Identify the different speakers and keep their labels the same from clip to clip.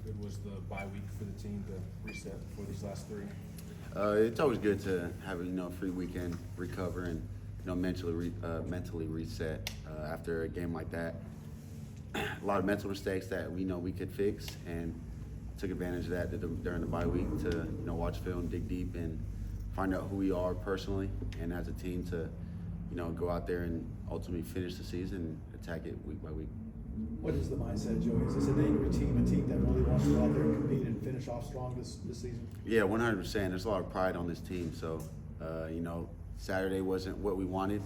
Speaker 1: good was the bye week for the team to reset for these last three?
Speaker 2: It's always good to have a free weekend, recover, and mentally reset after a game like that. A lot of mental mistakes that we know we could fix, and took advantage of that during the bye week to watch film, dig deep, and find out who we are personally and as a team to go out there and ultimately finish the season and attack it week by week.
Speaker 3: What is the mindset, Joey? Is this an angry team, a team that really wants to go out there and compete and finish off strong this season?
Speaker 2: Yeah, 100%. There's a lot of pride on this team. So, Saturday wasn't what we wanted,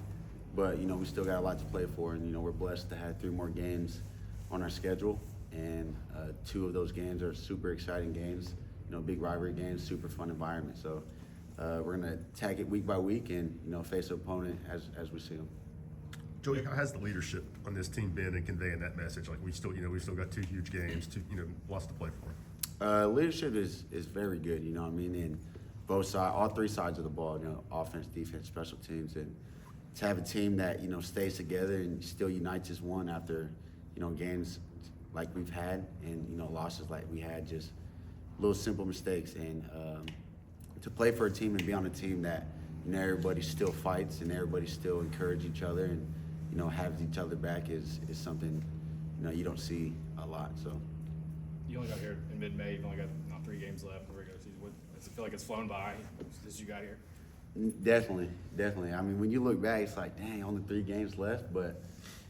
Speaker 2: but, we still got a lot to play for. And, we're blessed to have 3 more games on our schedule. And 2 of those games are super exciting games, big rivalry games, super fun environment. So we're going to attack it week by week and, face an opponent as we see them.
Speaker 4: Joey, how has the leadership on this team been in conveying that message? Like we've still got 2 huge games, lots to play for.
Speaker 2: Leadership is very good, in both sides, all 3 sides of the ball, offense, defense, special teams, and to have a team that, stays together and still unites as one after, games like we've had and, losses like we had, just little simple mistakes. And to play for a team and be on a team that, everybody still fights and everybody still encourage each other and, have each other back is something, you don't see a lot. So
Speaker 1: You only got here in mid-May. You've only got 3 games left in the regular season. Does it feel like it's flown by since you got here?
Speaker 2: Definitely. I mean, when you look back, it's like, dang, only 3 games left, but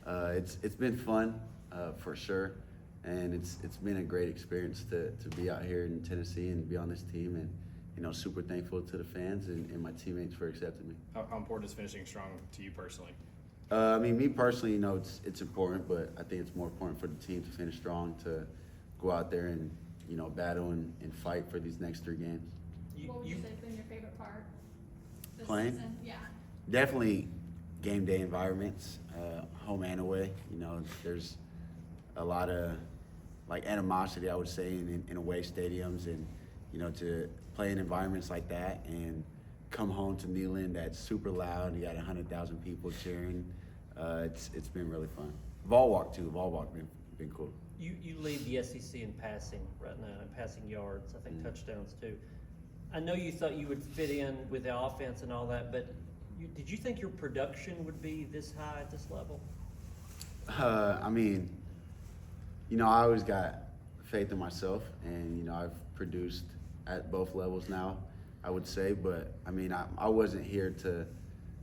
Speaker 2: it's been fun for sure, and it's been a great experience to be out here in Tennessee and be on this team, and super thankful to the fans and my teammates for accepting me.
Speaker 1: How important is finishing strong to you personally?
Speaker 2: I mean, me personally, it's important, but I think it's more important for the team to finish strong, to go out there and battle and fight for these next 3 games.
Speaker 5: What would you say has been your favorite part this
Speaker 2: Playing?
Speaker 5: season? Yeah.
Speaker 2: Definitely game day environments, home and away. There's a lot of animosity, I would say, in away stadiums, and to play in environments like that and come home to Neyland that's super loud. You got 100,000 people cheering. It's been really fun. Vol walk too. Vol walk been cool.
Speaker 6: You lead the SEC in passing right now, in passing yards, I think touchdowns too. I know you thought you would fit in with the offense and all that, but did you think your production would be this high at this level?
Speaker 2: I mean, I always got faith in myself, and I've produced at both levels now, I would say. But I mean, I wasn't here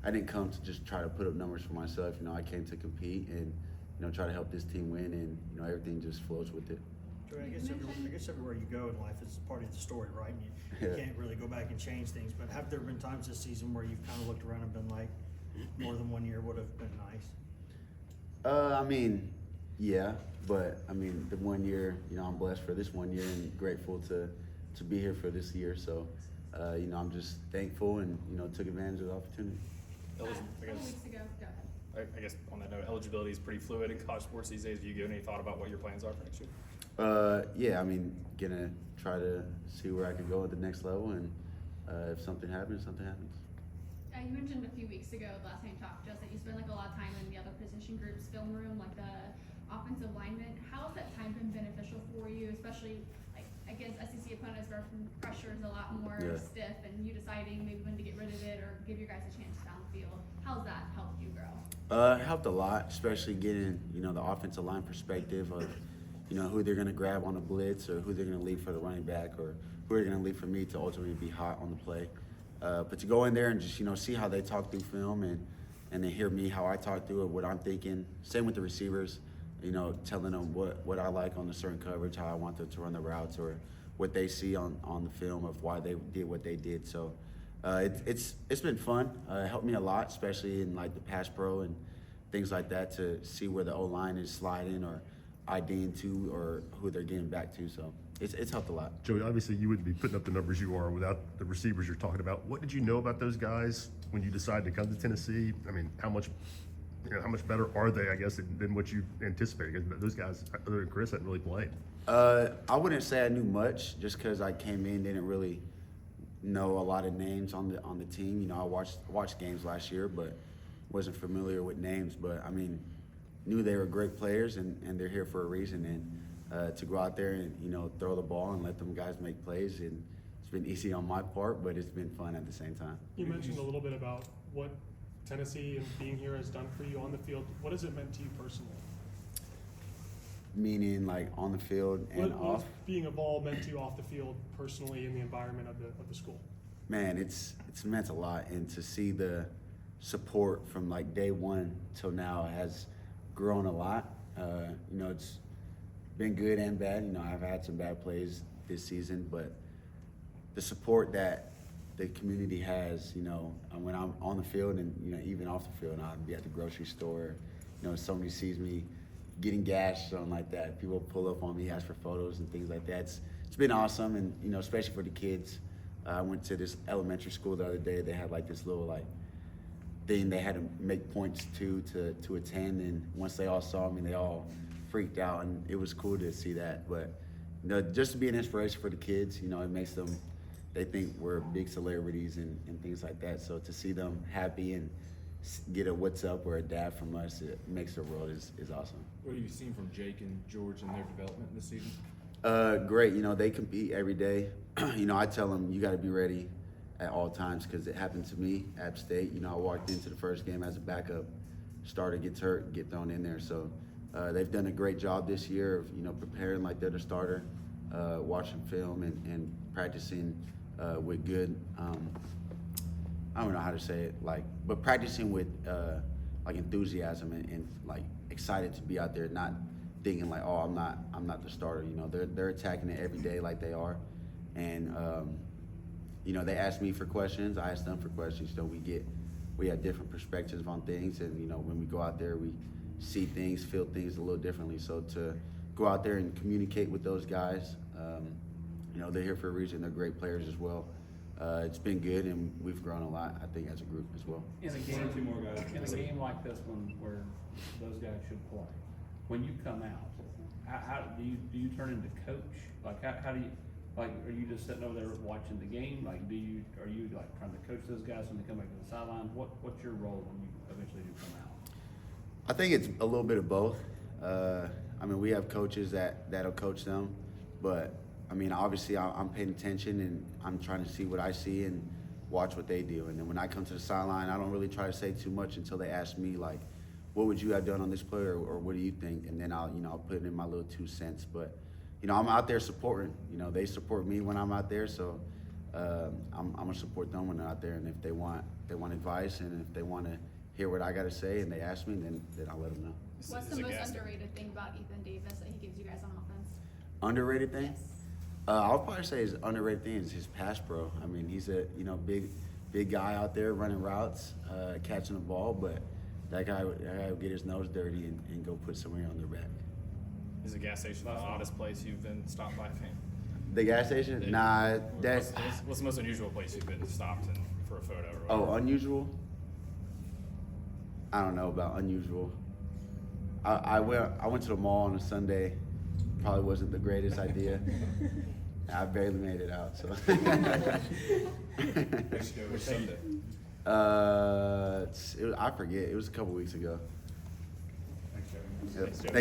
Speaker 2: I didn't come to just try to put up numbers for myself. I came to compete and try to help this team win, and everything just flows with it.
Speaker 7: Joey, I guess everywhere you go in life is part of the story, right? And you can't really go back and change things. But have there been times this season where you've kind of looked around and been like, more than 1 year would have been nice?
Speaker 2: I mean, yeah, but I mean, the 1 year, I'm blessed for this 1 year and grateful to be here for this year. So, I'm just thankful and took advantage of the opportunity.
Speaker 1: I
Speaker 5: A couple
Speaker 1: guess,
Speaker 5: weeks ago, go ahead.
Speaker 1: I guess on that note, eligibility is pretty fluid in college sports these days. Have you given any thought about what your plans are for next year?
Speaker 2: Yeah, I mean, gonna try to see where I can go at the next level, and if something happens, something happens.
Speaker 5: You mentioned a few weeks ago, the last time you talked to us, that you spend a lot of time in the other position groups film room, like the offensive lineman. How has that time been beneficial for you, especially against SEC opponents where pressure is a lot more stiff, and you deciding maybe when to get rid of it or give your guys a chance downfield? How's that helped you grow?
Speaker 2: It helped a lot, especially getting the offensive line perspective of who they're going to grab on a blitz, or who they're going to leave for the running back, or who they're going to leave for me to ultimately be hot on the play. But to go in there and just see how they talk through film, and then hear me how I talk through it, what I'm thinking. Same with the receivers, telling them what I like on the certain coverage, how I want them to run the routes, or what they see on the film of why they did what they did. So it's been fun. It helped me a lot, especially in the pass pro and things like that, to see where the O-line is sliding or IDing to, or who they're getting back to. So it's helped a lot.
Speaker 4: Joey, obviously you wouldn't be putting up the numbers you are without the receivers you're talking about. What did you know about those guys when you decided to come to Tennessee? I mean, how much better are they, I guess, than what you anticipated? Because those guys, other than Chris, hadn't really played.
Speaker 2: I wouldn't say I knew much, just because I came in, didn't really know a lot of names on the team. I watched games last year, but wasn't familiar with names. But I mean, knew they were great players, and they're here for a reason. And to go out there and, you know, throw the ball and let them guys make plays. And it's been easy on my part, but it's been fun at the same time.
Speaker 8: You mentioned a little bit about what Tennessee and being here has done for you on the field. What has it meant to you personally?
Speaker 2: Meaning like on the field and
Speaker 8: What
Speaker 2: off.
Speaker 8: has being a ball meant to you off the field personally in the environment of the school?
Speaker 2: Man, it's meant a lot, and to see the support from like day one till now has grown a lot. You know, it's been good and bad. You know, I've had some bad plays this season, but the support that the community has, you know, when I'm on the field and, you know, even off the field, I'll be at the grocery store, you know, somebody sees me getting gas or something like that. People pull up on me, ask for photos and things like that. It's been awesome, and, you know, especially for the kids. I went to this elementary school the other day. They had like this little like thing they had to make points to attend, and once they all saw me, they all freaked out, and it was cool to see that. But you know, just to be an inspiration for the kids, you know, it makes them, they think we're big celebrities and things like that. So to see them happy and get a what's up or a dab from us, it makes the world is awesome.
Speaker 1: What have you seen from Jake and George in their development this season?
Speaker 2: Great. You know, they compete every day. You know, I tell them you got to be ready at all times, because it happened to me at App State. You know, I walked into the first game as a backup, starter gets hurt, get thrown in there. So they've done a great job this year of, you know, preparing like they're the starter, watching film and practicing with good, I don't know how to say it, like, but practicing with like enthusiasm and like excited to be out there, not thinking like, oh, I'm not the starter. You know, they're attacking it every day like they are, and you know, they ask me for questions, I ask them for questions. So we have different perspectives on things, and you know, when we go out there, we see things, feel things a little differently. So to go out there and communicate with those guys, you know, they're here for a reason. They're great players as well. It's been good, and we've grown a lot, I think, as a group as well.
Speaker 9: In a game like this one where those guys should play, when you come out, how do you turn into coach? Like how do you, like, are you just sitting over there watching the game? Like are you like trying to coach those guys when they come back to the sidelines? What's your role when you eventually do come out?
Speaker 2: I think it's a little bit of both. I mean, we have coaches that'll coach them, but I mean, obviously I'm paying attention and I'm trying to see what I see and watch what they do. And then when I come to the sideline, I don't really try to say too much until they ask me, like, what would you have done on this play, or what do you think? And then I'll put in my little 2 cents. But you know, I'm out there supporting. You know, they support me when I'm out there, so I'm gonna support them when they're out there. And if they want advice, and if they want to hear what I got to say, and they ask me, then I'll let them know.
Speaker 5: What's the most underrated thing about Ethan Davis that he gives you guys on offense?
Speaker 2: Underrated thing?
Speaker 5: Yes.
Speaker 2: I'll probably say his underrated thing is his pass pro. I mean, he's a big guy out there running routes, catching the ball, but that guy would get his nose dirty and go put somebody on their back.
Speaker 1: Is the gas station the oddest place you've been stopped by a fan?
Speaker 2: The gas station? Nah, that's
Speaker 1: What's the most unusual place you've been stopped in for a photo? Or
Speaker 2: oh,
Speaker 1: whatever?
Speaker 2: unusual. I don't know about unusual. I went to the mall on a Sunday. Probably wasn't the greatest idea. I barely made it out, so.
Speaker 1: Which Sunday?
Speaker 2: I forget. It was a couple weeks ago.
Speaker 1: Thanks, Joey.